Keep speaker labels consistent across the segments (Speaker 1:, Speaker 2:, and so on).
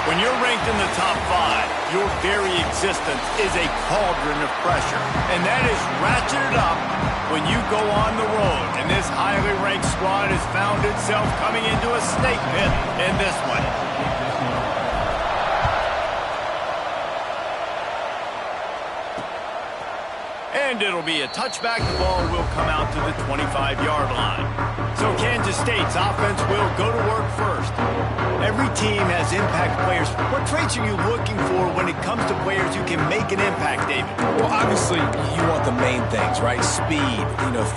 Speaker 1: When you're ranked in the top 5, your very existence is a cauldron of pressure. And that is ratcheted up when you go on the road. And this highly ranked squad has found itself coming into a snake pit in this one. And it'll be a touchback. The ball will come out to the 25-yard line. So Kansas State's offense will go to work first. Every team has impact players. What traits are you looking for when it comes to players who can make an impact, David?
Speaker 2: Well, obviously, you want the main things, right? Speed,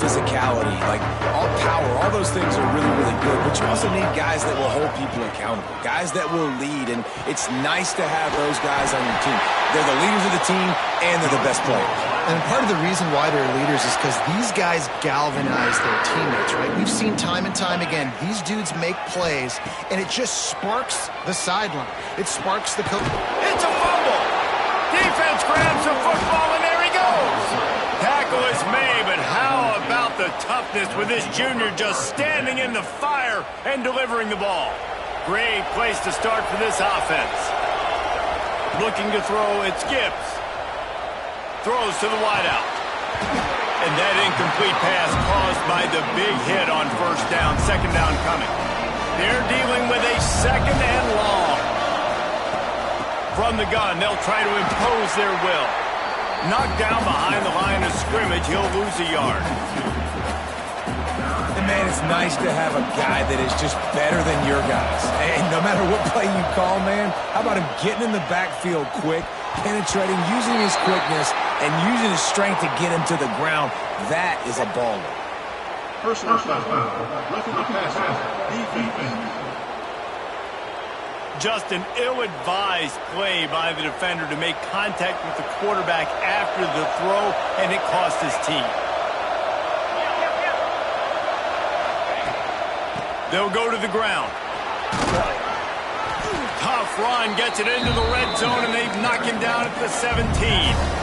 Speaker 2: physicality, like all power, all those things are really, really good. But you also need guys that will hold people accountable, guys that will lead. And it's nice to have those guys on your team. They're the leaders of the team, and they're the best players.
Speaker 3: And part of the reason why they're leaders is because these guys galvanize their teammates, right? We've seen time and time again, these dudes make plays, and it just sparks the sideline. It sparks the coach.
Speaker 1: It's a fumble. Defense grabs the football, and there he goes. Tackle is made, but how about the toughness with this junior just standing in the fire and delivering the ball? Great place to start for this offense. Looking to throw, it's Gibbs. Throws to the wideout. And that incomplete pass caused by the big hit on first down, second down coming. They're dealing with a second and long. From the gun, they'll try to impose their will. Knocked down behind the line of scrimmage, he'll lose a yard.
Speaker 2: And man, it's nice to have a guy that is just better than your guys. And no matter what play you call, man, how about him getting in the backfield quick, penetrating, using his quickness, and using his strength to get him to the ground? That is a baller.
Speaker 4: Personal foul. Roughing the passer. Defense.
Speaker 1: Just an ill-advised play by the defender to make contact with the quarterback after the throw, and it cost his team. They'll go to the ground. Tough run, gets it into the red zone, and they've knocked him down at the 17.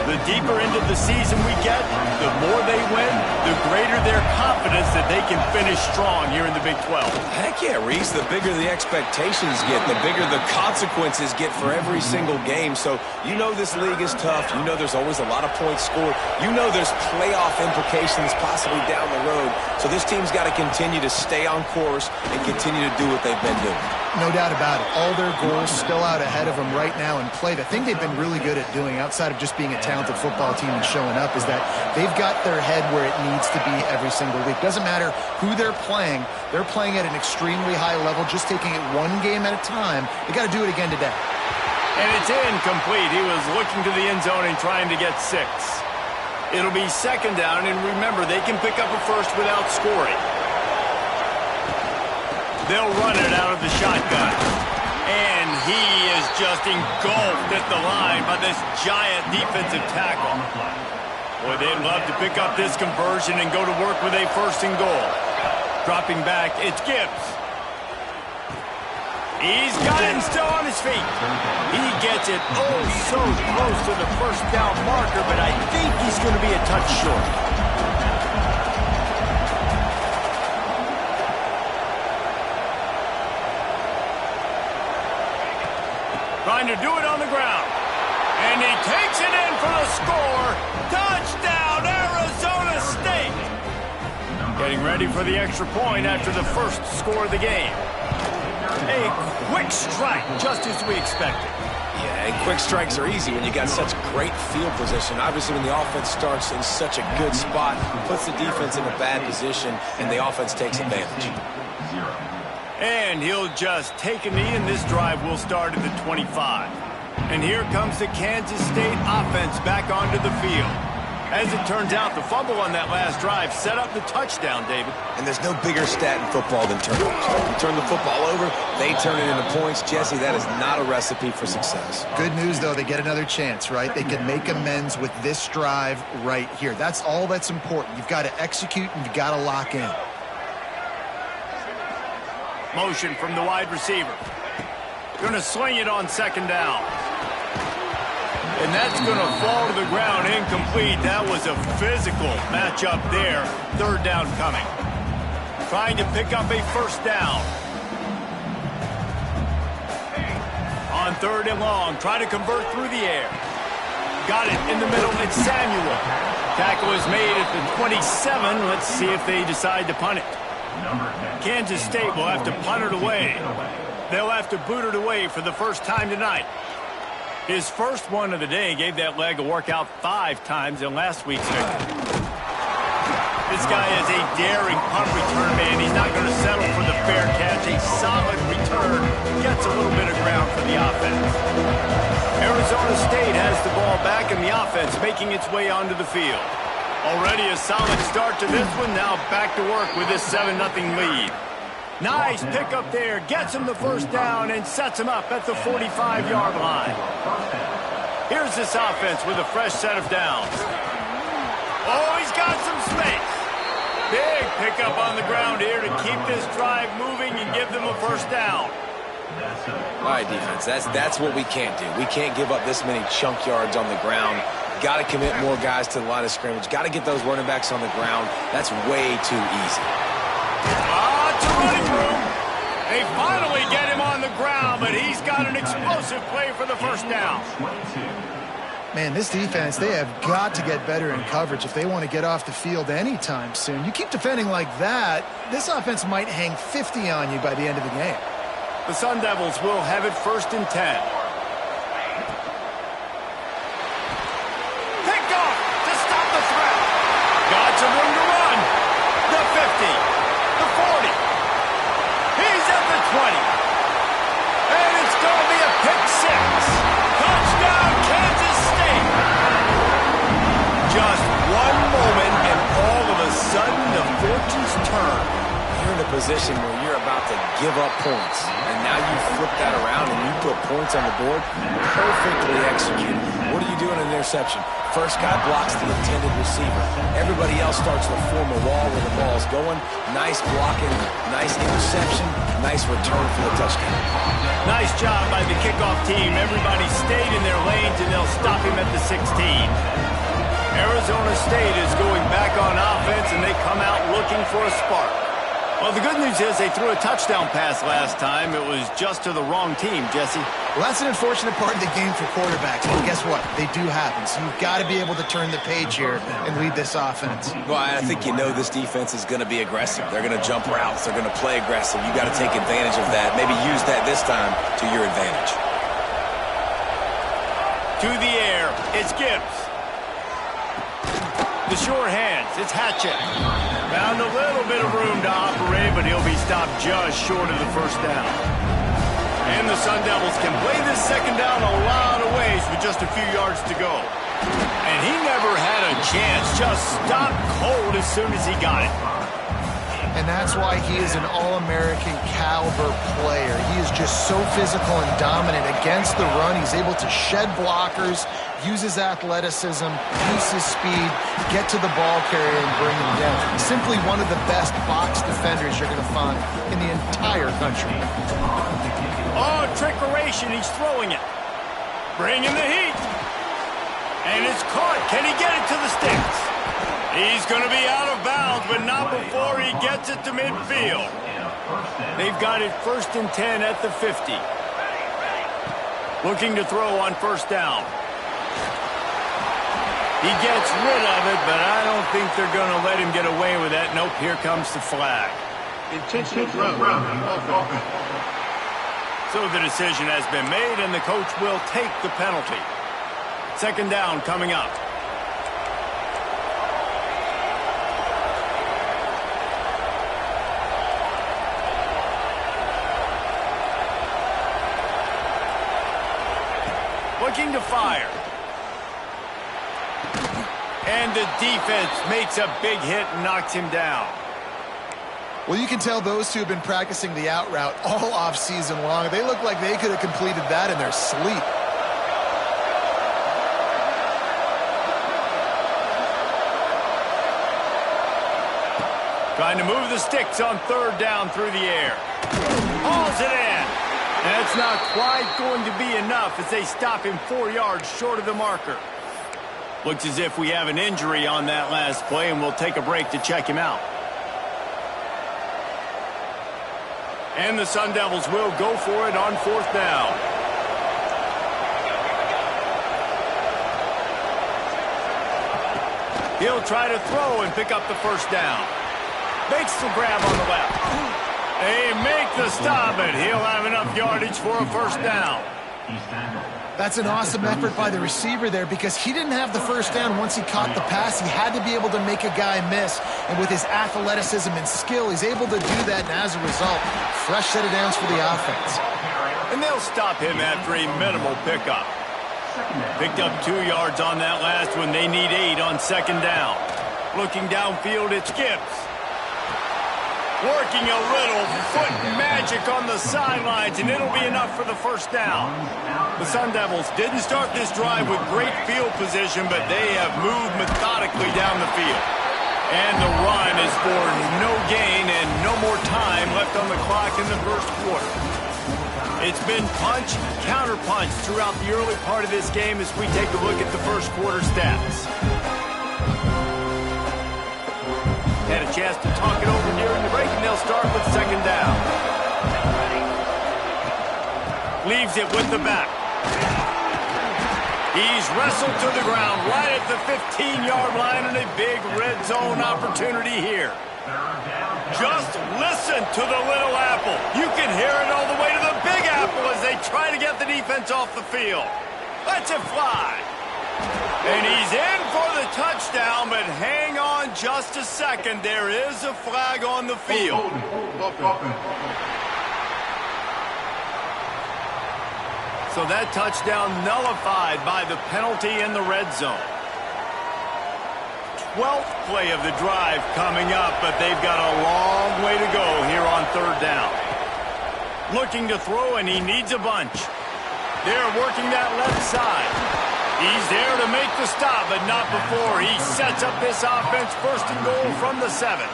Speaker 1: The deeper into the season we get, the more they win, the greater their confidence that they can finish strong here in the Big 12.
Speaker 2: Heck yeah, Reese. The bigger the expectations get, the bigger the consequences get for every single game. So you know this league is tough. You know there's always a lot of points scored. You know there's playoff implications possibly down the road. So this team's got to continue to stay on course and continue to do what they've been doing.
Speaker 3: No doubt about it. All their goals still out ahead of them right now in play. The thing they've been really good at doing, outside of just being a talented football team and showing up, is that they've got their head where it needs to be every single week. Doesn't matter who they're playing at an extremely high level, just taking it one game at a time. They got to do it again today.
Speaker 1: And it's incomplete. He was looking to the end zone and trying to get 6. It'll be second down, and remember, they can pick up a first without scoring. They'll run it out of the shotgun. And he is just engulfed at the line by this giant defensive tackle. Boy, they'd love to pick up this conversion and go to work with a first and goal. Dropping back, it's Gibbs. He's got him still on his feet. He gets it so close to the first down marker, but I think he's going to be a touch short. Trying to do it on the ground. And he takes it in for the score. Touchdown, Arizona State. Getting ready for the extra point after the first score of the game. A quick strike, just as we expected.
Speaker 2: Yeah, and quick strikes are easy when you got such great field position. Obviously, when the offense starts in such a good spot, puts the defense in a bad position, and the offense takes advantage.
Speaker 1: And he'll just take a knee, and this drive will start at the 25. And here comes the Kansas State offense back onto the field. As it turns out, the fumble on that last drive set up the touchdown, David.
Speaker 2: And there's no bigger stat in football than turnovers. You turn the football over, they turn it into points. Jesse, that is not a recipe for success.
Speaker 3: Good news, though, they get another chance, right? They can make amends with this drive right here. That's all that's important. You've got to execute, and you've got to lock in.
Speaker 1: Motion from the wide receiver. Going to sling it on second down. And that's going to fall to the ground incomplete. That was a physical matchup there. Third down coming. Trying to pick up a first down. On 3rd and long, try to convert through the air. Got it in the middle. It's Samuel. Tackle is made at the 27. Let's see if they decide to punt it. Kansas State will have to punt it away. They'll have to boot it away for the first time tonight. His first one of the day gave that leg a workout 5 times in last week's victory. This guy is a daring punt return man. He's not going to settle for the fair catch. A solid return. Gets a little bit of ground for the offense. Arizona State has the ball back in the offense, making its way onto the field. Already a solid start to this one. Now back to work with this 7-0 lead. Nice pickup there. Gets him the first down and sets him up at the 45-yard line. Here's this offense with a fresh set of downs. Oh, he's got some space. Big pickup on the ground here to keep this drive moving and give them a first down.
Speaker 2: All right, defense, that's what we can't do. We can't give up this many chunk yards on the ground. Got to commit more guys to the line of scrimmage. Got to get those running backs on the ground. That's way too easy.
Speaker 1: It's a running room. They finally get him on the ground, but he's got an explosive play for the first down.
Speaker 3: Man, this defense, they have got to get better in coverage if they want to get off the field anytime soon. You keep defending like that, this offense might hang 50 on you by the end of the game.
Speaker 1: The Sun Devils will have it 1st and 10. Pick off to stop the threat. Got some room to run. The 50. The 40. He's at the 20. And it's going to be a pick 6. Touchdown, Kansas State. Just one moment, and all of a sudden, the fortunes turn.
Speaker 2: You're in a position where you're about to give up points, and now you flip that around and you put points on the board. Perfectly executed. What do you do in an interception? First guy blocks the intended receiver. Everybody else starts to form a wall where the ball's going. Nice blocking, nice interception, nice return for the touchdown.
Speaker 1: Nice job by the kickoff team. Everybody stayed in their lanes, and they'll stop him at the 16. Arizona State is going back on offense, and they come out looking for a spark. Well, the good news is they threw a touchdown pass last time. It was just to the wrong team, Jesse.
Speaker 3: Well, that's an unfortunate part of the game for quarterbacks, but guess what? They do happen, so you've got to be able to turn the page here and lead this offense.
Speaker 2: Well, I think you know this defense is going to be aggressive. They're going to jump routes. They're going to play aggressive. You got to take advantage of that. Maybe use that this time to your advantage.
Speaker 1: To the air, it's Gibbs. The sure hands, it's Hatchett. Found a little bit of room to operate, but he'll be stopped just short of the first down. And the Sun Devils can play this second down a lot of ways with just a few yards to go. And he never had a chance, just stopped cold as soon as he got it.
Speaker 3: And that's why he is an All-American caliber player. He is just so physical and dominant against the run. He's able to shed blockers, use his athleticism, use his speed, get to the ball carrier and bring him down. Simply one of the best box defenders you're going to find in the entire country.
Speaker 1: Oh, trickeration. He's throwing it. Bringing the heat. And it's caught. Can he get it to the sticks? He's going to be out of bounds, but not before he gets it to midfield. They've got it 1st and 10 at the 50. Looking to throw on first down. He gets rid of it, but I don't think they're going to let him get away with that. Nope, here comes the flag.
Speaker 4: Intentional grounding.
Speaker 1: So the decision has been made, and the coach will take the penalty. Second down coming up. Looking to fire. And the defense makes a big hit and knocks him down.
Speaker 3: Well, you can tell those two have been practicing the out route all off season long. They look like they could have completed that in their sleep.
Speaker 1: Trying to move the sticks on third down through the air. Hauls it in. That's not quite going to be enough as they stop him 4 yards short of the marker. Looks as if we have an injury on that last play, and we'll take a break to check him out. And the Sun Devils will go for it on fourth down. He'll try to throw and pick up the first down. Makes the grab on the left. They make the stop, and he'll have enough yardage for a first down.
Speaker 3: That's an awesome effort by the receiver there because he didn't have the first down once he caught the pass. He had to be able to make a guy miss. And with his athleticism and skill, he's able to do that. And as a result, fresh set of downs for the offense.
Speaker 1: And they'll stop him after a minimal pickup. Picked up 2 yards on that last one. They need 8 on second down. Looking downfield, it's Gibbs. Working a little foot magic on the sidelines, and it'll be enough for the first down. The Sun Devils didn't start this drive with great field position, but they have moved methodically down the field. And the run is for no gain and no more time left on the clock in the first quarter. It's been punch, counter-punch throughout the early part of this game as we take a look at the first quarter stats. Had a chance to talk it over during the break, and they'll start with second down. Leaves it with the back. He's wrestled to the ground right at the 15-yard line, and a big red zone opportunity here. Just listen to the little apple. You can hear it all the way to the big apple as they try to get the defense off the field. Lets it fly. And he's in for the touchdown, but hang on just a second. There is a flag on the field. So that touchdown nullified by the penalty in the red zone. 12th play of the drive coming up, but they've got a long way to go here on third down. Looking to throw, and he needs a bunch. They're working that left side. He's there to make the stop, but not before he sets up this offense first and goal from the 7.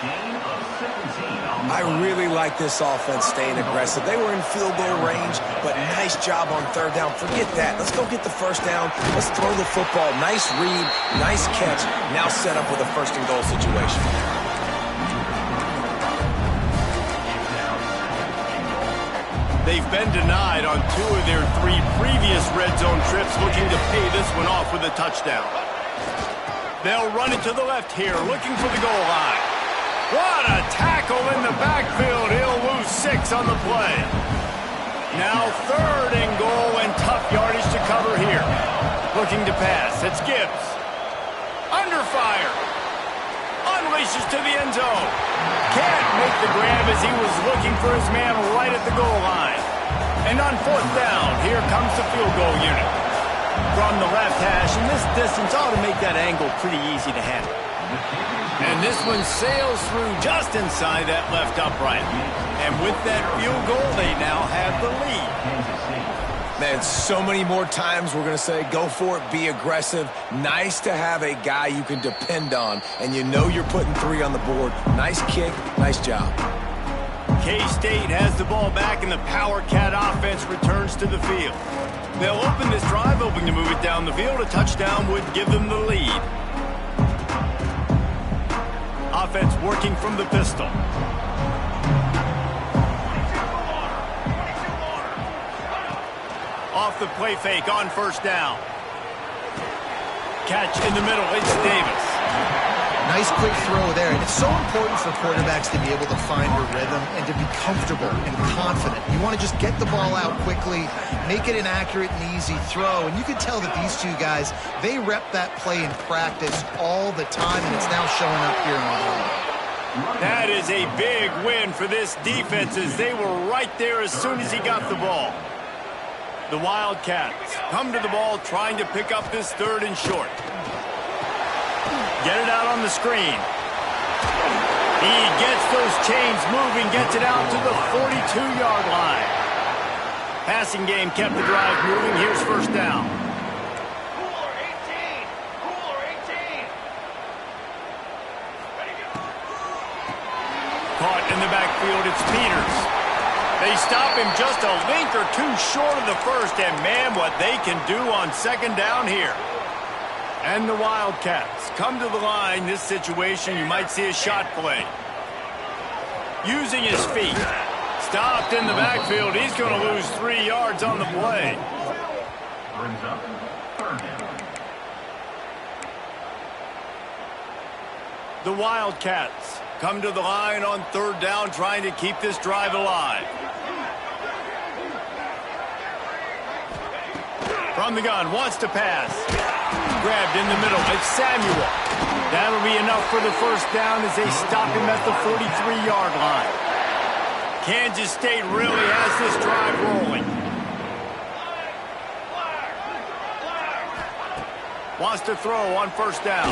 Speaker 2: I really like this offense staying aggressive. They were in field goal range, but nice job on third down. Forget that. Let's go get the first down. Let's throw the football. Nice read, nice catch. Now set up with a first and goal situation.
Speaker 1: They've been denied on 2 of their 3 previous red zone trips, looking to pay this one off with a touchdown. They'll run it to the left here, looking for the goal line. What a tackle in the backfield. He'll lose 6 on the play. Now third and goal, and tough yardage to cover here. Looking to pass. It's Gibbs. Under fire. Unleashes to the end zone. Can't make the grab as he was looking for his man right at the goal line. And on fourth down, here comes the field goal unit. From the left hash, and this distance ought to make that angle pretty easy to handle. And this one sails through just inside that left upright. And with that field goal, they now have the lead.
Speaker 2: Man, so many more times we're going to say, go for it, be aggressive. Nice to have a guy you can depend on, and you know you're putting 3 on the board. Nice kick, nice job.
Speaker 1: K-State has the ball back, and the Power Cat offense returns to the field. They'll open this drive, hoping to move it down the field. A touchdown would give them the lead. Offense working from the pistol. Off the play fake on first down. Catch in the middle, it's Davis.
Speaker 3: Nice quick throw there, and it's so important for quarterbacks to be able to find a rhythm and to be comfortable and confident. You want to just get the ball out quickly, make it an accurate and easy throw, and you can tell that these 2 guys, they rep that play in practice all the time, and it's now showing up here in the game.
Speaker 1: That is a big win for this defense as they were right there as soon as he got the ball. The Wildcats come to the ball trying to pick up this third and short. Get it out on the screen. He gets those chains moving, gets it out to the 42-yard line. Passing game kept the drive moving. Here's first down. Caught in the backfield, it's Peters. They stop him just a link or 2 short of the first, and man, what they can do on second down here. And the Wildcats come to the line. This situation, you might see a shot play. Using his feet. Stopped in the backfield. He's going to lose 3 yards on the play. The Wildcats come to the line on third down, trying to keep this drive alive. From the gun, wants to pass. Grabbed in the middle. It's Samuel. That'll be enough for the first down as they stop him at the 43-yard line. Kansas State really has this drive rolling. Wants to throw on first down.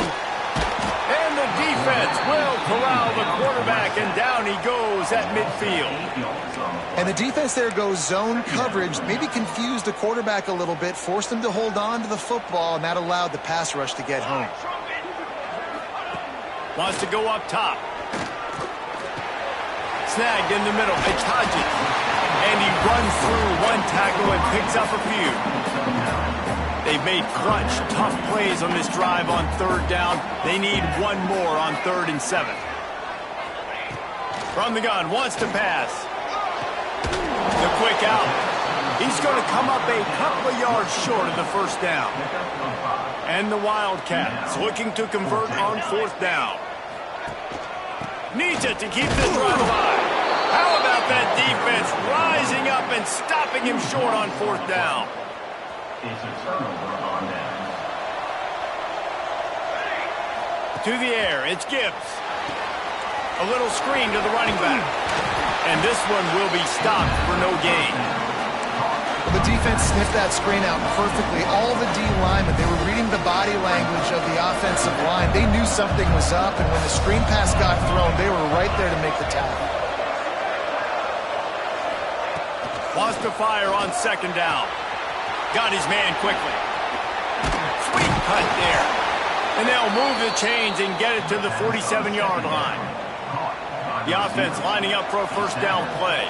Speaker 1: And the defense will corral the quarterback, and down he goes at midfield.
Speaker 3: And the defense there goes zone coverage, maybe confused the quarterback a little bit, forced him to hold on to the football, and that allowed the pass rush to get home.
Speaker 1: Wants to go up top. Snagged in the middle. It's Hodges. And he runs through one tackle and picks up a few. They've made clutch, tough plays on this drive on third down. They need one more on 3rd and 7. From the gun, wants to pass. The quick out. He's going to come up a couple of yards short of the first down. And the Wildcats looking to convert on 4th down. Needs it to keep this drive alive. How about that defense rising up and stopping him short on 4th down?
Speaker 5: It's a turnover on them.
Speaker 1: To the air, it's Gibbs. A little screen to the running back. And this one will be stopped for no gain.
Speaker 3: The defense sniffed that screen out perfectly. All the D linemen, they were reading the body language of the offensive line. They knew something was up, and when the screen pass got thrown, they were right there to make the tackle.
Speaker 1: Wants to fire on 2nd down. Got his man quickly. Sweet cut there. And they'll move the chains and get it to the 47-yard line. The offense lining up for a first down play.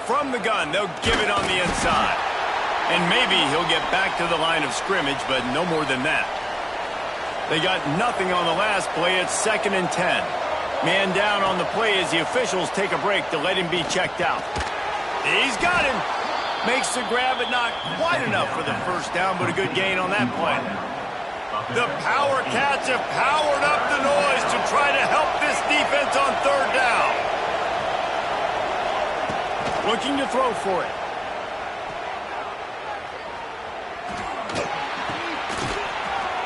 Speaker 1: From the gun, they'll give it on the inside. And maybe he'll get back to the line of scrimmage, but no more than that. They got nothing on the last play. It's 2nd and 10. Man down on the play as the officials take a break to let him be checked out. He's got him. Makes the grab, but not quite enough for the first down, but a good gain on that play. The Power Cats have powered up the noise to try to help this defense on 3rd down. Looking to throw for it.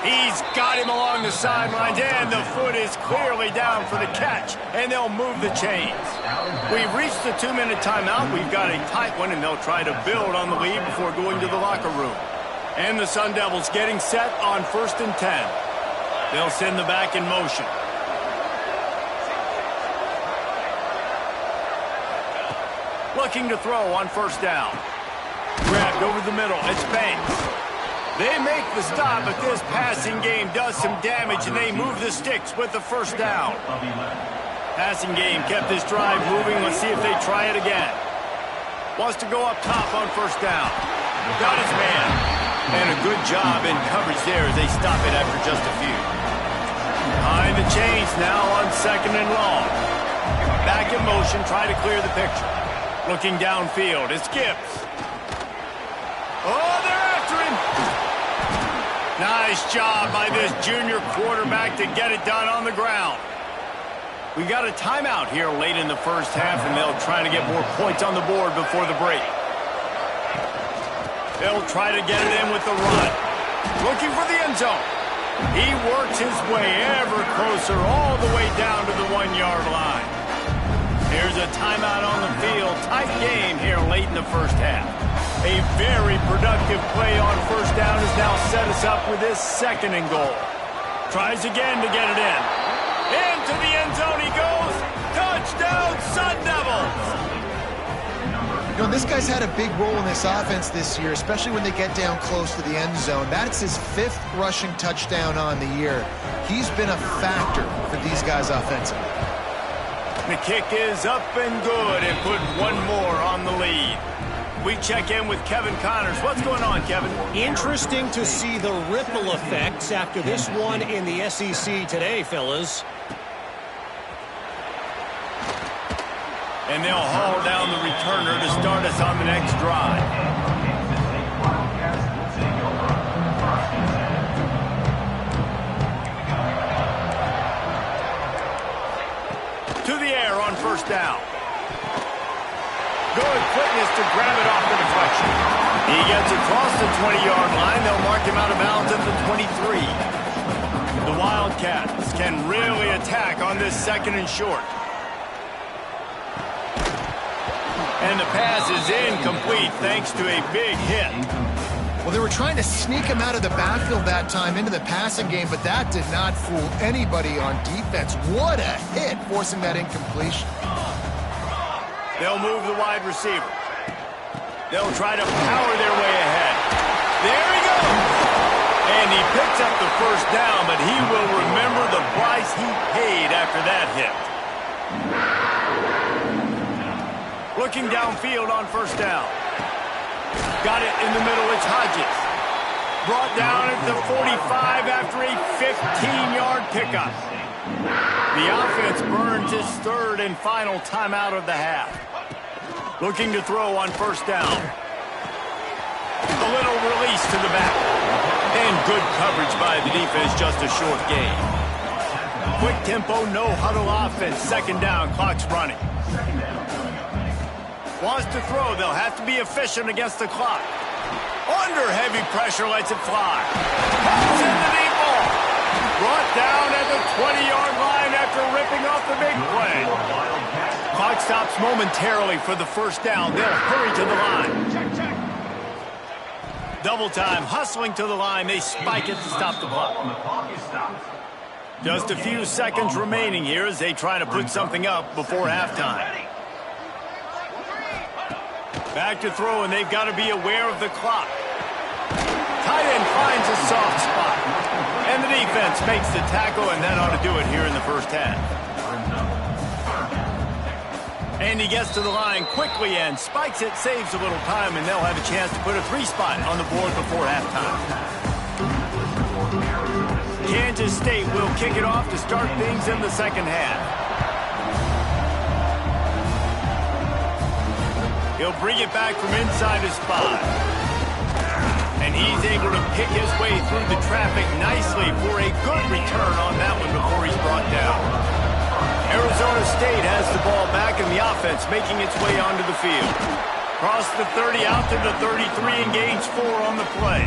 Speaker 1: He's got him along the sidelines, and the foot is clearly down for the catch, and they'll move the chains. We've reached the 2-minute timeout. We've got a tight one, and they'll try to build on the lead before going to the locker room. And the Sun Devils getting set on 1st and 10. They'll send the back in motion. Looking to throw on 1st down. Grabbed over the middle. It's Banks. They make the stop, but this passing game does some damage, and they move the sticks with the first down. Passing game kept this drive moving. Let's see if they try it again. Wants to go up top on 1st down. Got his man. And a good job in coverage there as they stop it after just a few. Behind the chains now on 2nd and long. Back in motion, try to clear the picture. Looking downfield, it's Gibbs. Oh, they're after him. Nice job by this junior quarterback to get it done on the ground. We got a timeout here late in the first half, and they'll try to get more points on the board before the break. They'll try to get it in with the run. Looking for the end zone. He works his way ever closer all the way down to the 1-yard line. Here's a timeout on the field. Tight game here late in the first half. A very productive play on 1st down has now set us up with this 2nd and goal. Tries again to get it in. Into the end zone he goes. Touchdown, Sun Devils!
Speaker 3: You know, this guy's had a big role in this offense this year, especially when they get down close to the end zone. That's his 5th rushing touchdown on the year. He's been a factor for these guys offensively.
Speaker 1: The kick is up and good and put one more on the lead. We check in with Kevin Connors. What's going on, Kevin?
Speaker 6: Interesting to see the ripple effects after this one in the SEC today, fellas.
Speaker 1: And they'll haul down the returner to start us on the next drive. To the air on first down. Good quickness to grab it off the deflection. He gets across the 20-yard line. They'll mark him out of bounds at the 23. The Wildcats can really attack on this second and short. And the pass is incomplete thanks to a big hit.
Speaker 3: Well, they were trying to sneak him out of the backfield that time into the passing game, but that did not fool anybody on defense. What a hit, forcing that incompletion.
Speaker 1: They'll move the wide receiver. They'll try to power their way ahead. There he goes! And he picks up the first down, but he will remember the price he paid after that hit. Looking downfield on first down. Got it in the middle, it's Hodges. Brought down at the 45 after a 15-yard pickup. The offense burns his third and final timeout of the half. Looking to throw on first down. A little release to the back. And good coverage by the defense, just a short gain. Quick tempo, no huddle offense. Second down, clock's running. Wants to throw, they'll have to be efficient against the clock. Under heavy pressure, lets it fly. Pulls in the deep ball. Brought down at the 20-yard line after ripping off the big play. Clock stops momentarily for the first down. They'll hurry to the line. Double time, hustling to the line. They spike it to stop the clock. Just a few seconds remaining here as they try to put something up before halftime. Back to throw, and they've got to be aware of the clock. Tight end finds a soft spot. And the defense makes the tackle, and that ought to do it here in the first half. And he gets to the line quickly and spikes it, saves a little time, and they'll have a chance to put a 3-spot on the board before halftime. Kansas State will kick it off to start things in the second half. He'll bring it back from inside his 5. And he's able to pick his way through the traffic nicely for a good return on that one before he's brought down. Arizona State has the ball back and the offense making its way onto the field. Cross the 30 out to the 33 and gains 4 on the play.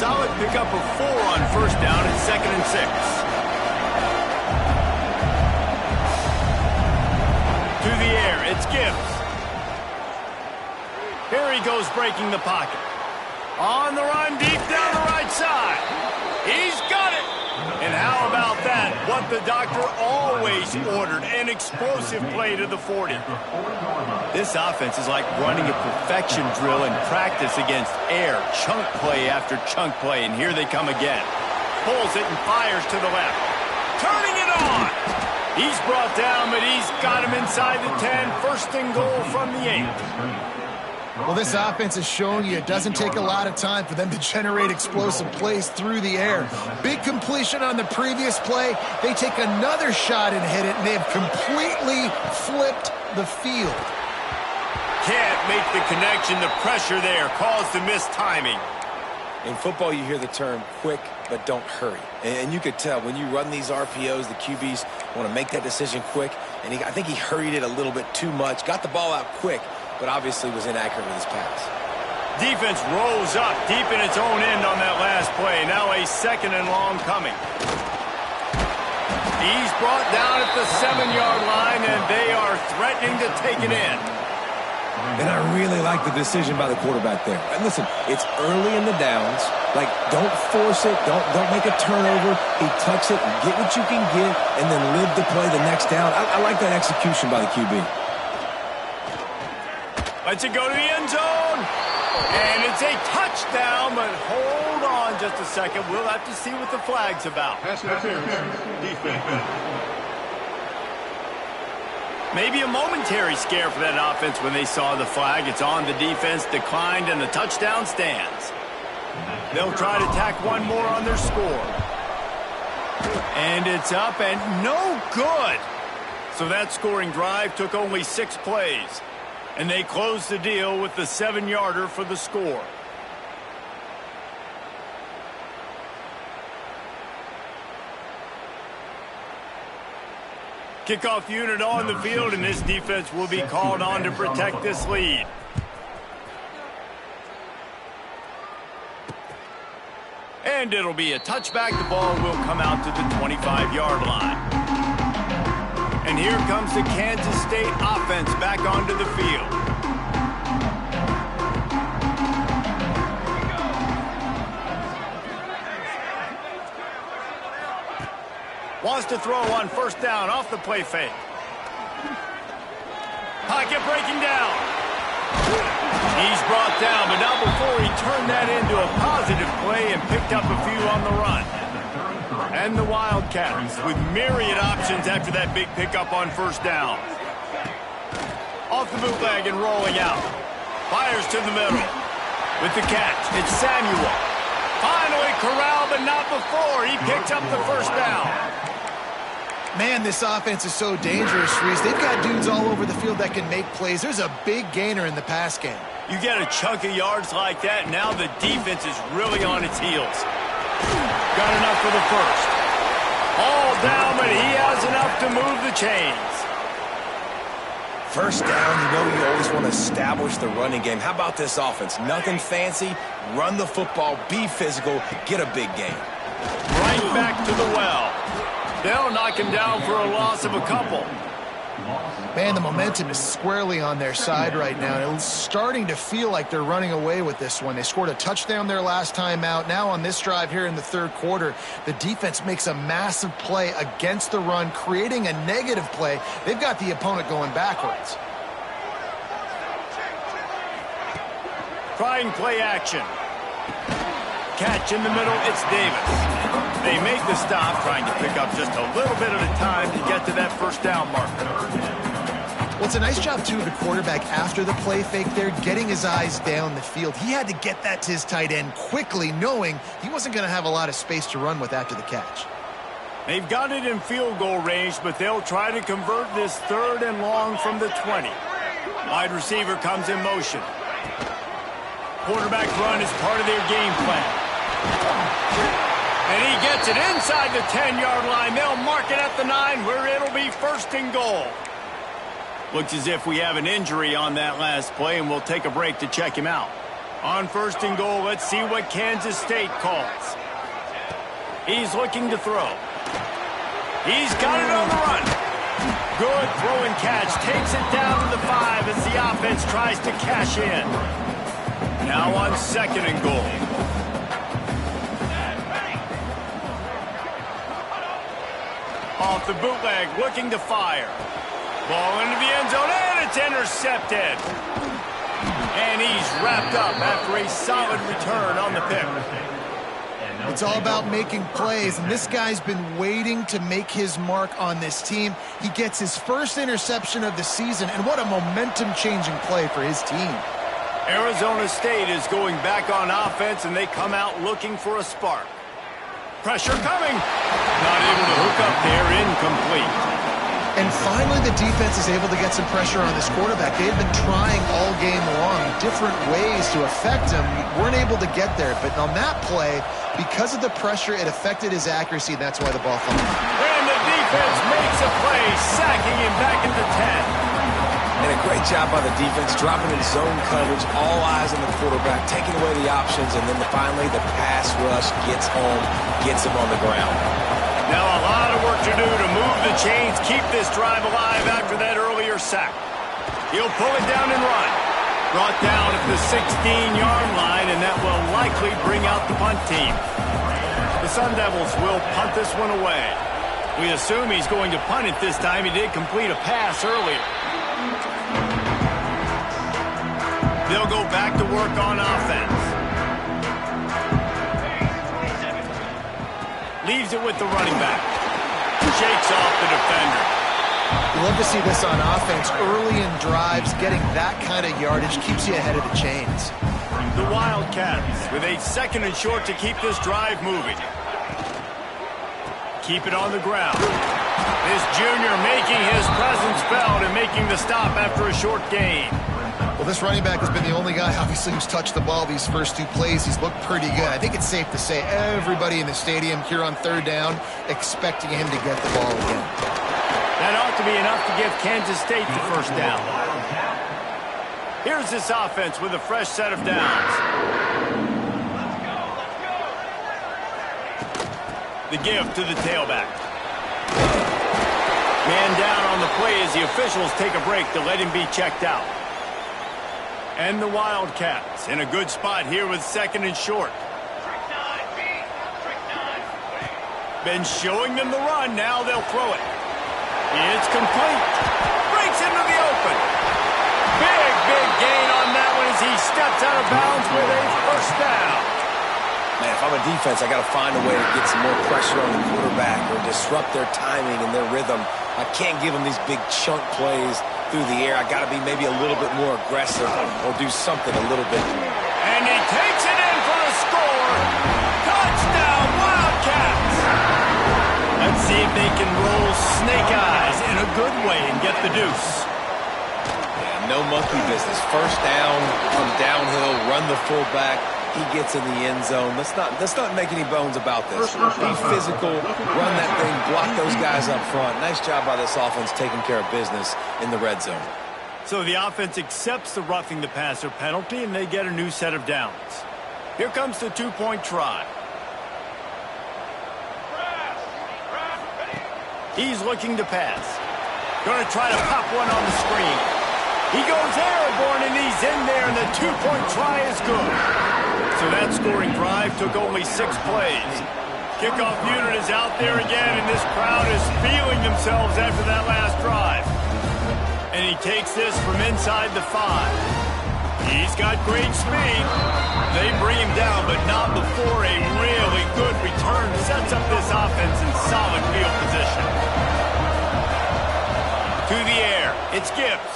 Speaker 1: Solid pickup of 4 on first down and 2nd and 6. To the air, it's Gibbs. Here he goes breaking the pocket. On the run, deep down the right side. He's got it. And how about that? What the doctor always ordered, an explosive play to the 40. This offense is like running a perfection drill in practice against air. Chunk play after chunk play, and here they come again. Pulls it and fires to the left. Turning it on. He's brought down, but he's got him inside the 10. First and goal from the 8.
Speaker 3: Well, this offense is showing you it doesn't take a lot of time for them to generate explosive plays through the air. Big completion on the previous play. They take another shot and hit it, and they have completely flipped the field.
Speaker 1: Can't make the connection. The pressure there caused the missed timing.
Speaker 2: In football, you hear the term quick, but don't hurry. And you could tell when you run these RPOs, the QBs want to make that decision quick. And I think he hurried it a little bit too much. Got the ball out quick, but obviously was inaccurate with his pass.
Speaker 1: Defense rose up deep in its own end on that last play. Now a 2nd and long coming. He's brought down at the 7-yard line, and they are threatening to take it in.
Speaker 2: And I really like the decision by the quarterback there. And listen, it's early in the downs. Like, don't force it. Don't make a turnover. He tucks it, get what you can get, and then live to play the next down. I like that execution by the QB.
Speaker 1: Lets it go to the end zone. And it's a touchdown, but hold on just a second. We'll have to see what the flag's about.
Speaker 4: Pass interference. Defense.
Speaker 1: Maybe a momentary scare for that offense when they saw the flag. It's on the defense, declined, and the touchdown stands. They'll try to tack one more on their score. And it's up and no good. So that scoring drive took only 6 plays. And they closed the deal with the 7-yarder for the score. Kickoff unit on the field, and this defense will be called on to protect this lead. And it'll be a touchback. The ball will come out to the 25-yard line. And here comes the Kansas State offense back onto the field. Wants to throw on first down off the play fake. Pocket breaking down. He's brought down, but not before he turned that into a positive play and picked up a few on the run. And the Wildcats with myriad options after that big pickup on first down. Off the bootleg and rolling out. Fires to the middle. With the catch, it's Samuel. Finally corralled, but not before he picked up the first down.
Speaker 3: Man, this offense is so dangerous, Reese. They've got dudes all over the field that can make plays. There's a big gainer in the pass game.
Speaker 1: You get a chunk of yards like that, now the defense is really on its heels. Got enough for the first. All down, but he has enough to move the chains.
Speaker 2: First down, you know you always want to establish the running game. How about this offense? Nothing fancy. Run the football, be physical, get a big gain.
Speaker 1: Right back to the well. They'll knock him down for a loss of a couple.
Speaker 3: Man, the momentum is squarely on their side right now. It's starting to feel like they're running away with this one. They scored a touchdown their last time out. Now on this drive here in the third quarter, the defense makes a massive play against the run, creating a negative play. They've got the opponent going backwards.
Speaker 1: Trying play action. Catch in the middle, it's Davis. They make the stop, trying to pick up just a little bit at a time to get to that first down marker.
Speaker 3: Well, it's a nice job, too, of the quarterback after the play fake there, getting his eyes down the field. He had to get that to his tight end quickly, knowing he wasn't going to have a lot of space to run with after the catch.
Speaker 1: They've got it in field goal range, but they'll try to convert this third and long from the 20. Wide receiver comes in motion. Quarterback run is part of their game plan. And he gets it inside the 10-yard line. They'll mark it at the 9, where it'll be first and goal. Looks as if we have an injury on that last play, and we'll take a break to check him out. On first and goal, let's see what Kansas State calls. He's looking to throw. He's got it on the run. Good throw and catch. Takes it down to the 5 as the offense tries to cash in. Now on second and goal. Off the bootleg, looking to fire. Ball into the end zone, and it's intercepted. And he's wrapped up after a solid return on the pick.
Speaker 3: It's all about making plays, and this guy's been waiting to make his mark on this team. He gets his first interception of the season, and what a momentum-changing play for his team.
Speaker 1: Arizona State is going back on offense, and they come out looking for a spark. Pressure coming. Not able to hook up there, incomplete.
Speaker 3: And finally, the defense is able to get some pressure on this quarterback. They've been trying all game long different ways to affect him. Weren't able to get there, but on that play, because of the pressure, it affected his accuracy, and that's why the ball fell.
Speaker 1: And the defense makes a play, sacking him back at the 10.
Speaker 2: And a great job by the defense, dropping in zone coverage, all eyes on the quarterback, taking away the options, and then finally the pass rush gets home, gets him on the ground.
Speaker 1: Now a lot of work to do to move the chains, keep this drive alive after that earlier sack. He'll pull it down and run. Brought down at the 16-yard line, and that will likely bring out the punt team. The Sun Devils will punt this one away. We assume he's going to punt it this time. He did complete a pass earlier. They'll go back to work on offense. Leaves it with the running back. Shakes off the defender.
Speaker 3: You love to see this on offense. Early in drives, getting that kind of yardage keeps you ahead of the chains.
Speaker 1: The Wildcats with a second and short to keep this drive moving. Keep it on the ground. This junior making his presence felt and making the stop after a short gain.
Speaker 3: Well, this running back has been the only guy, obviously, who's touched the ball these first two plays. He's looked pretty good. I think it's safe to say everybody in the stadium here on third down expecting him to get the ball again.
Speaker 1: That ought to be enough to give Kansas State the first down. Here's this offense with a fresh set of downs. The give to the tailback. Man down on the play as the officials take a break to let him be checked out. And the Wildcats in a good spot here with 2nd and short. Been showing them the run. Now they'll throw it. It's complete. Breaks into the open. Big gain on that one as he steps out of bounds with a first down.
Speaker 2: Man, if I'm a defense, I got to find a way to get some more pressure on the quarterback or disrupt their timing and their rhythm. I can't give them these big chunk plays through the air. I got to be maybe a little bit more aggressive or do something a little bit more.
Speaker 1: And he takes it in for the score. Touchdown, Wildcats. Let's see if they can roll snake eyes in a good way and get the deuce.
Speaker 2: Yeah, no monkey business. First down, from downhill, run the fullback. He gets in the end zone. Let's not make any bones about this. Be physical, run that thing, block those guys up front. Nice job by this offense taking care of business in the red zone.
Speaker 1: So the offense accepts the roughing the passer penalty, and they get a new set of downs. Here comes the 2-point try. He's looking to pass. Going to try to pop one on the screen. He goes airborne, and he's in there, and the 2-point try is good. So that scoring drive took only 6 plays. Kickoff unit is out there again, and this crowd is feeling themselves after that last drive. And he takes this from inside the 5. He's got great speed. They bring him down, but not before a really good return sets up this offense in solid field position. To the air, it's Gibbs.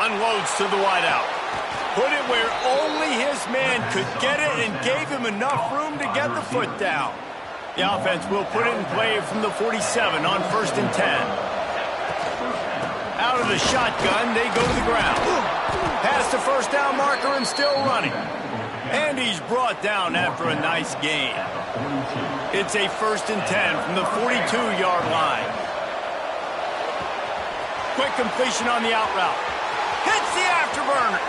Speaker 1: Unloads to the wideout. Put it where only his man could get it and gave him enough room to get the foot down. The offense will put it in play from the 47 on 1st and 10. Out of the shotgun, they go to the ground. Past the first down marker and still running. And he's brought down after a nice gain. It's a 1st and 10 from the 42-yard line. Quick completion on the out route. Hits the afterburner.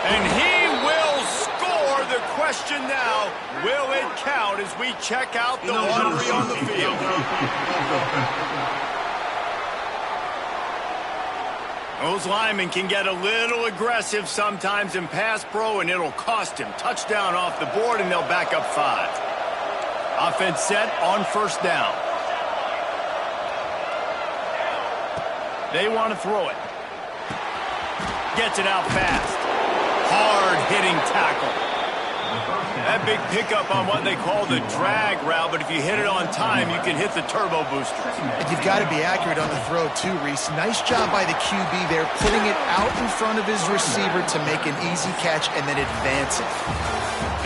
Speaker 1: And he will score. The question now, will it count as we check out the laundry on the field? Those linemen can get a little aggressive sometimes in pass pro, and it'll cost him. Touchdown off the board, and they'll back up 5. Offense set on 1st down. They want to throw it. Gets it out fast. Hard-hitting tackle. That big pickup on what they call the drag route, but if you hit it on time, you can hit the turbo booster.
Speaker 3: And you've got to be accurate on the throw, too, Reese. Nice job by the QB there, putting it out in front of his receiver to make an easy catch and then advance it.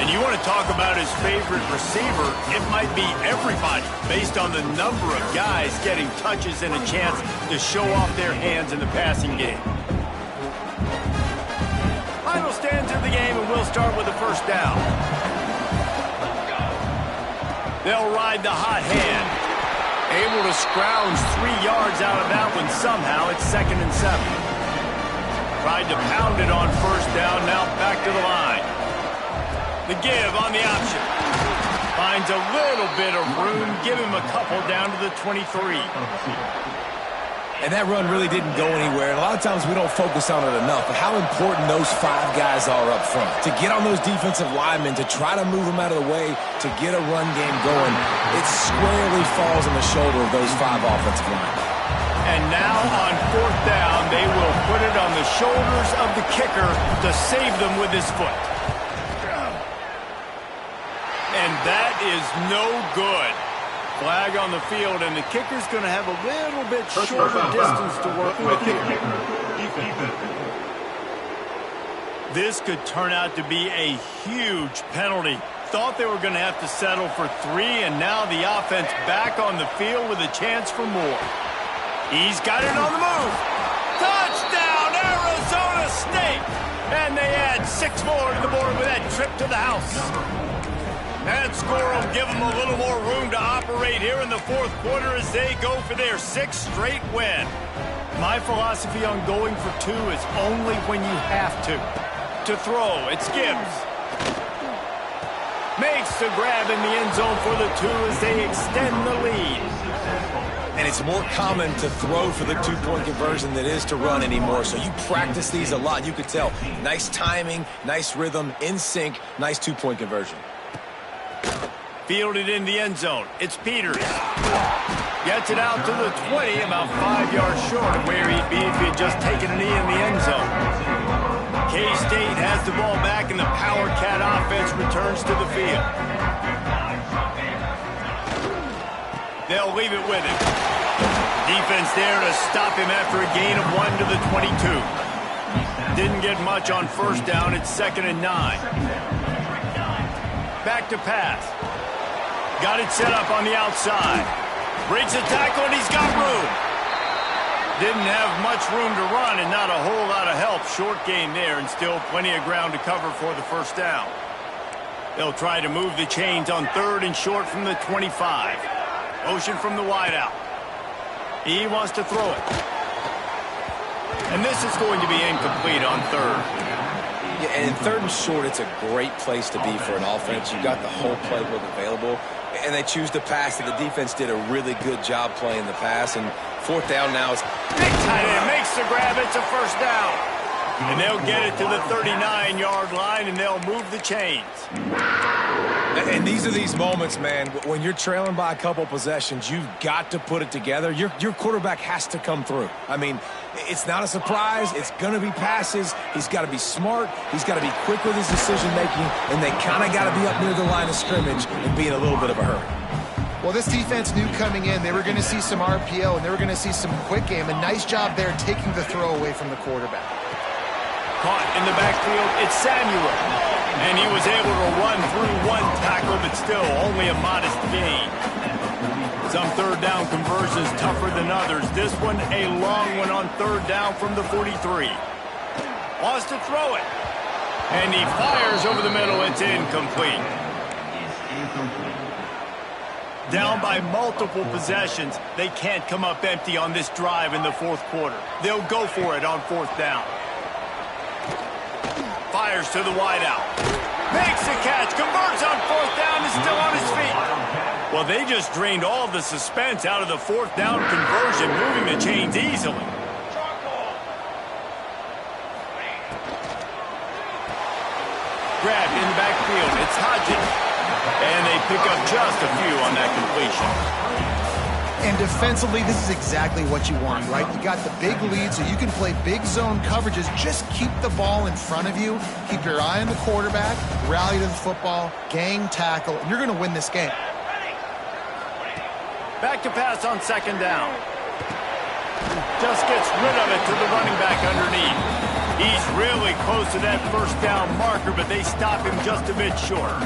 Speaker 1: And you want to talk about his favorite receiver, it might be everybody, based on the number of guys getting touches and a chance to show off their hands in the passing game. Final stands of the game, and we'll start with the first down. They'll ride the hot hand. Able to scrounge 3 yards out of that one somehow. It's 2nd and 7. Tried to pound it on 1st down, now back to the line. The give on the option. Finds a little bit of room. Give him a couple down to the 23.
Speaker 2: And that run really didn't go anywhere. And a lot of times we don't focus on it enough, but how important those 5 guys are up front. To get on those defensive linemen, to try to move them out of the way, to get a run game going, it squarely falls on the shoulder of those 5 offensive linemen.
Speaker 1: And now on 4th down, they will put it on the shoulders of the kicker to save them with his foot. And that is no good. Flag on the field, and the kicker's going to have a little bit shorter distance to work with here. This could turn out to be a huge penalty. Thought they were going to have to settle for 3, and now the offense back on the field with a chance for more. He's got it on the move. Touchdown, Arizona State! And they add 6 more to the board with that trip to the house. That score will give them a little more room to operate here in the fourth quarter as they go for their 6th straight win. My philosophy on going for 2 is only when you have to. To throw, it's Gibbs. Makes the grab in the end zone for the 2 as they extend the lead.
Speaker 2: And it's more common to throw for the 2-point conversion than it is to run anymore. So you practice these a lot. You could tell. Nice timing, nice rhythm, in sync, nice 2-point conversion.
Speaker 1: Fielded in the end zone. It's Peters. Gets it out to the 20, about 5 yards short of where he'd be if he had just taken a knee in the end zone. K-State has the ball back, and the Power Cat offense returns to the field. They'll leave it with him. Defense there to stop him after a gain of 1 to the 22. Didn't get much on first down. It's 2nd and 9. Back to pass. Got it set up on the outside. Breaks the tackle, and he's got room. Didn't have much room to run and not a whole lot of help. Short gain there and still plenty of ground to cover for the first down. They'll try to move the chains on 3rd and short from the 25. Motion from the wideout. He wants to throw it. And this is going to be incomplete on 3rd.
Speaker 2: Yeah, and 3rd and short, it's a great place to be for an offense. You've got the whole playbook available, and they choose to pass it. The defense did a really good job playing the pass, and 4th down now is...
Speaker 1: Big tight end makes the grab. It's a first down. And they'll get it to the 39-yard line, and they'll move the chains.
Speaker 2: And these are these moments, man, when you're trailing by a couple possessions, you've got to put it together. Your quarterback has to come through. I mean, it's not a surprise. It's going to be passes. He's got to be smart. He's got to be quick with his decision-making, and they kind of got to be up near the line of scrimmage and be in a little bit of a hurry.
Speaker 3: Well, this defense knew coming in they were going to see some RPO, and they were going to see some quick game. A nice job there taking the throw away from the quarterback.
Speaker 1: Caught in the backfield, it's Samuel. And he was able to run through 1 tackle, but still only a modest gain. Some 3rd down conversions tougher than others. This one a long one on 3rd down from the 43. Wants to throw it. And he fires over the middle. It's incomplete. Down by multiple possessions. They can't come up empty on this drive in the 4th quarter. They'll go for it on 4th down. Fires to the wideout. Makes the catch. Converts on 4th down. Is still on his feet. Well, they just drained all the suspense out of the 4th down conversion, moving the chains easily. Grabbed in the backfield. It's Hodges. And they pick up just a few on that completion.
Speaker 3: And defensively, this is exactly what you want, right? You got the big lead, so you can play big zone coverages. Just keep the ball in front of you. Keep your eye on the quarterback. Rally to the football. Gang tackle. And you're going to win this game.
Speaker 1: Back to pass on 2nd down. Just gets rid of it to the running back underneath. He's really close to that 1st down marker, but they stop him just a bit short.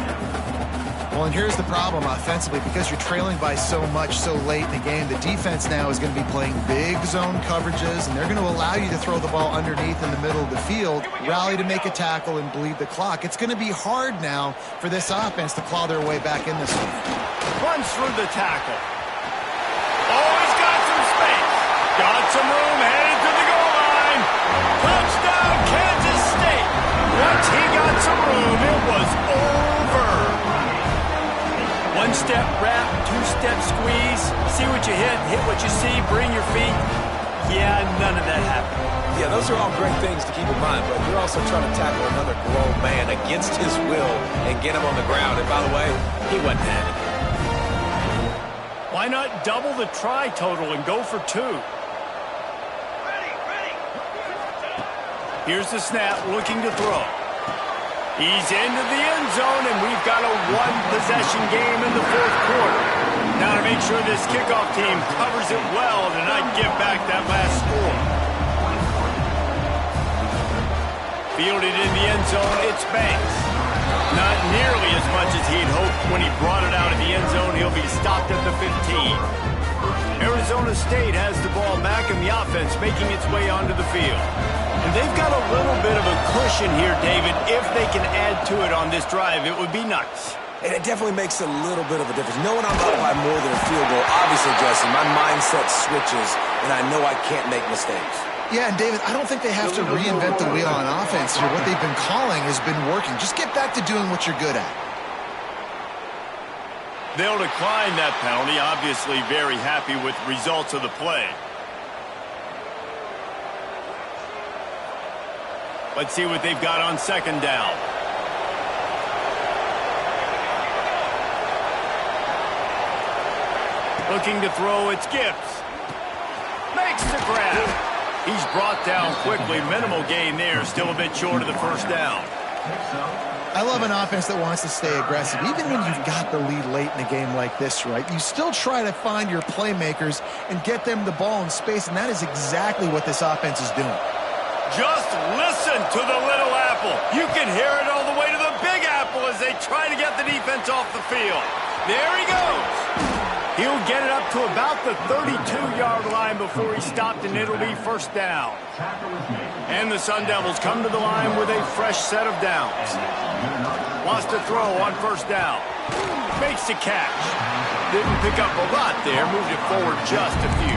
Speaker 3: Well, and here's the problem offensively. Because you're trailing by so much so late in the game, the defense now is going to be playing big zone coverages, and they're going to allow you to throw the ball underneath in the middle of the field, rally to make a tackle, and bleed the clock. It's going to be hard now for this offense to claw their way back in this one.
Speaker 1: Runs through the tackle. Oh, he's got some space. Got some room, headed to the goal line. Touchdown, Kansas State. Once he got some room, it was over. 1-step wrap, 2-step squeeze. See what you hit what you see, bring your feet. Yeah, none of that happened.
Speaker 2: Yeah, those are all great things to keep in mind, but you're also trying to tackle another grown man against his will and get him on the ground. And by the way, he wasn't having it.
Speaker 1: Why not double the try total and go for 2? Here's the snap, looking to throw. He's into the end zone, and we've got a 1-possession game in the 4th quarter. Now to make sure this kickoff team covers it well to not give back that last score. Fielded in the end zone, it's Banks. Not nearly as much as he'd hoped when he brought it out of the end zone. He'll be stopped at the 15. Arizona State has the ball back, and the offense making its way onto the field. And they've got a little bit of a cushion here, David. If they can add to it on this drive, it would be nice.
Speaker 2: and it definitely makes a little bit of a difference. Knowing I'm up by more than a field goal, obviously, Jesse, my mindset switches, and I know I can't make mistakes.
Speaker 3: Yeah, and David, I don't think they have to reinvent the wheel on offense here. What they've been calling has been working. Just get back to doing what you're good at.
Speaker 1: They'll decline that penalty, obviously very happy with the results of the play. Let's see what they've got on second down. Looking to throw, it's Gibbs. Makes the grab. He's brought down quickly. Minimal gain there, still a bit short of the first down.
Speaker 3: I love an offense that wants to stay aggressive. Even when you've got the lead late in a game like this, right, you still try to find your playmakers and get them the ball in space, and that is exactly what this offense is doing.
Speaker 1: Just listen to the little apple. You can hear it all the way to the big apple as they try to get the defense off the field. There he goes. He'll get it up to about the 32-yard line before he stopped, and it'll be first down. And the Sun Devils come to the line with a fresh set of downs. Wants to throw on first down. Makes the catch. Didn't pick up a lot there. Moved it forward just a few.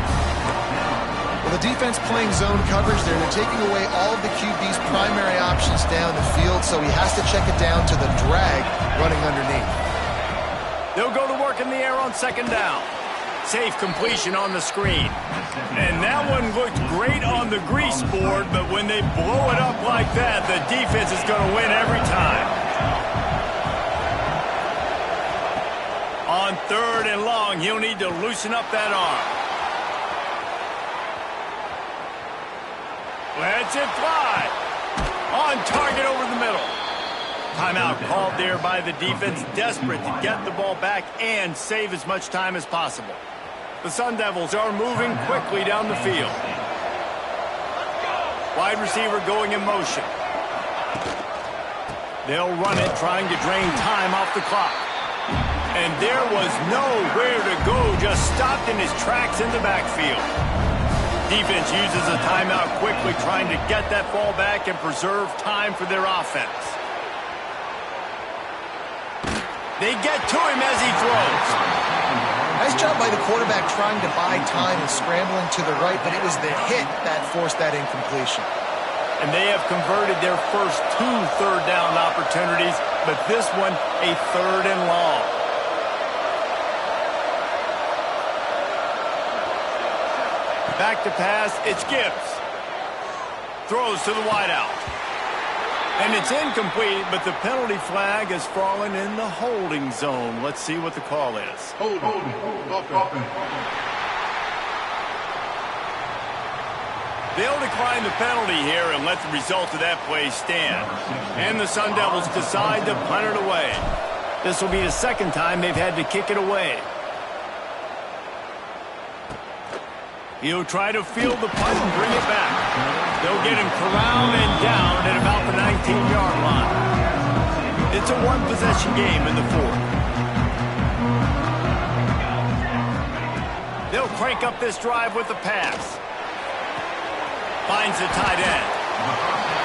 Speaker 3: Well, the defense playing zone coverage there. They're taking away all of the QB's primary options down the field, so he has to check it down to the drag running underneath.
Speaker 1: They'll go to work in the air on second down. Safe completion on the screen. And that one looked great on the grease board, but when they blow it up like that, the defense is going to win every time. On third and long, he'll need to loosen up that arm. Lets it fly. On target over the middle. Timeout called there by the defense, desperate to get the ball back and save as much time as possible. The Sun Devils are moving quickly down the field. Wide receiver going in motion. They'll run it, trying to drain time off the clock. And there was nowhere to go, just stopped in his tracks in the backfield. Defense uses a timeout quickly, trying to get that ball back and preserve time for their offense. They get to him as he throws.
Speaker 3: Nice job by the quarterback trying to buy time and scrambling to the right, but it was the hit that forced that incompletion.
Speaker 1: And they have converted their first 2 third down opportunities, but this one a third and long. Back to pass, it's Gibbs. Throws to the wideout. And it's incomplete, but the penalty flag has fallen in the holding zone. Let's see what the call is.
Speaker 4: Holding.
Speaker 1: They'll decline the penalty here and let the result of that play stand. And the Sun Devils decide to punt it away. This will be the second time they've had to kick it away. He'll try to field the punt and bring it back. They'll get him corralled and down at about the 19-yard line. It's a one-possession game in the fourth. They'll crank up this drive with the pass. Finds the tight end.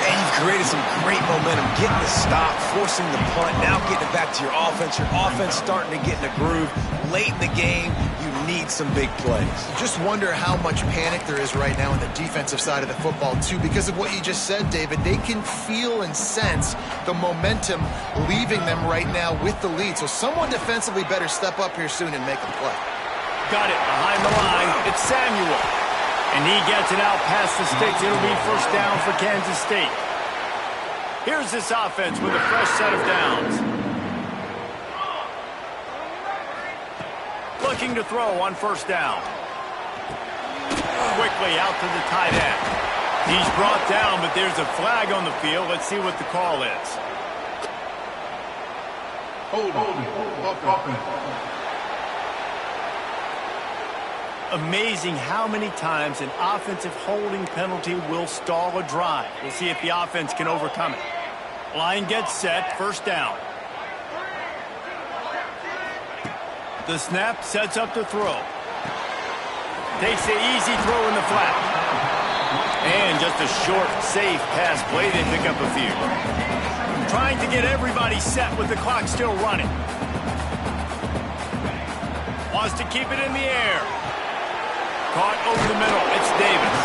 Speaker 2: And you've created some great momentum, getting the stop, forcing the punt, now getting it back to your offense. Your offense starting to get in a groove. Late in the game, you need some big plays.
Speaker 3: Just wonder how much panic there is right now on the defensive side of the football, too. Because of what you just said, David, they can feel and sense the momentum leaving them right now with the lead. So someone defensively better step up here soon and make a play.
Speaker 1: Got it behind the line. It's Samuel. And he gets it out past the sticks. It'll be first down for Kansas State. Here's this offense with a fresh set of downs. Looking to throw on first down. Quickly out to the tight end. He's brought down, but there's a flag on the field. Let's see what the call is.
Speaker 4: Holding.
Speaker 1: Amazing how many times an offensive holding penalty will stall a drive. We'll see if the offense can overcome it. Line gets set, first down. The snap sets up to throw. Takes the easy throw in the flat. And just a short, safe pass play. They pick up a few. Trying to get everybody set with the clock still running. Wants to keep it in the air. Caught over the middle. It's Davis.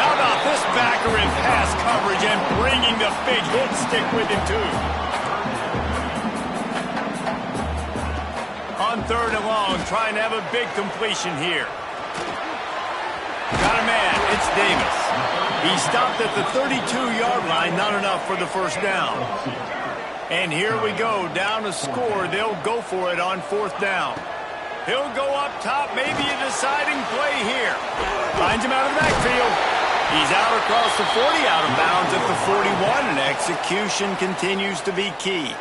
Speaker 1: How about this backer in pass coverage and bringing the big hit stick with him, too. On 3rd and long, trying to have a big completion here. Got a man. It's Davis. He stopped at the 32-yard line. Not enough for the first down. And here we go. Down to score. They'll go for it on 4th down. He'll go up top. Maybe a deciding play here. Finds him out of the backfield. He's out across the 40, out of bounds at the 41, and execution continues to be key.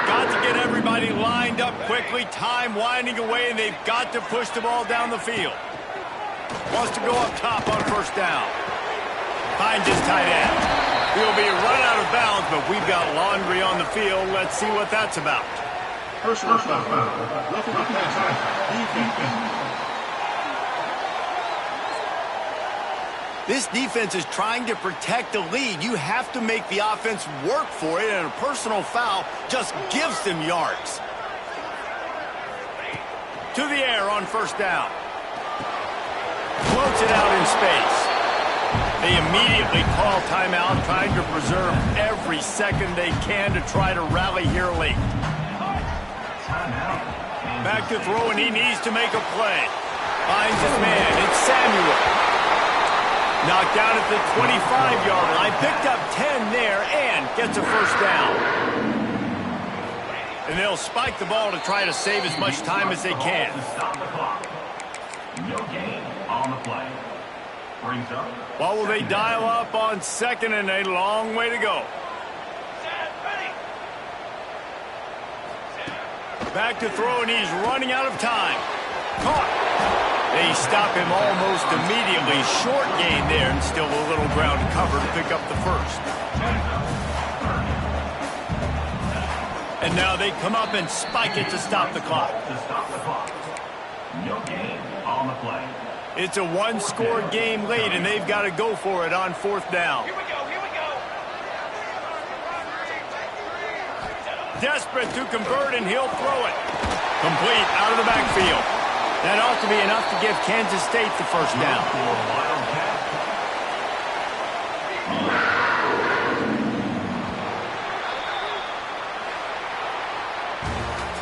Speaker 1: Got to get everybody lined up quickly. Time winding away, and they've got to push the ball down the field. Wants to go up top on 1st down. Finds his tight end. He'll be run out of bounds, but we've got laundry on the field. Let's see what that's about.
Speaker 4: Personal foul. Roughing the passer. Defense.
Speaker 1: This defense is trying to protect the lead. You have to make the offense work for it, and a personal foul just gives them yards. To the air on 1st down. Floats it out in space. They immediately call timeout, trying to preserve every second they can to try to rally here late. Back to throw, and he needs to make a play. Finds his man. It's Samuel. Knocked down at the 25-yard line. Picked up 10 there and gets a 1st down. And they'll spike the ball to try to save as much time as they can.
Speaker 5: Stop the clock. No gain on the play. Brings up.
Speaker 1: Well, will they dial up on 2nd and a long way to go? Back to throw, and he's running out of time. Caught. They stop him almost immediately. Short gain there, and still a little ground cover to pick up the 1st. And now they come up and spike it to stop the clock.
Speaker 5: No gain on the play.
Speaker 1: It's a one-score game late, and they've got to go for it on 4th down.
Speaker 7: Here we go.
Speaker 1: Desperate to convert, and he'll throw it. Complete out of the backfield. That ought to be enough to give Kansas State the 1st down.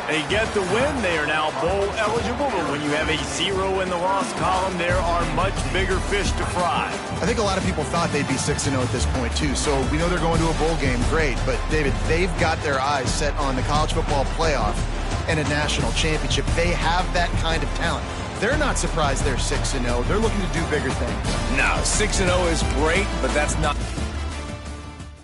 Speaker 1: They get the win. They are now bowl eligible, but when you have a 0 in the loss column, there are much bigger fish to fry.
Speaker 3: I think a lot of people thought they'd be 6-0 at this point, too. So we know they're going to a bowl game. Great. But, David, they've got their eyes set on the college football playoff and a national championship. They have that kind of talent. They're not surprised they're 6-0. They're looking to do bigger things.
Speaker 2: No, 6-0 is great, but that's not...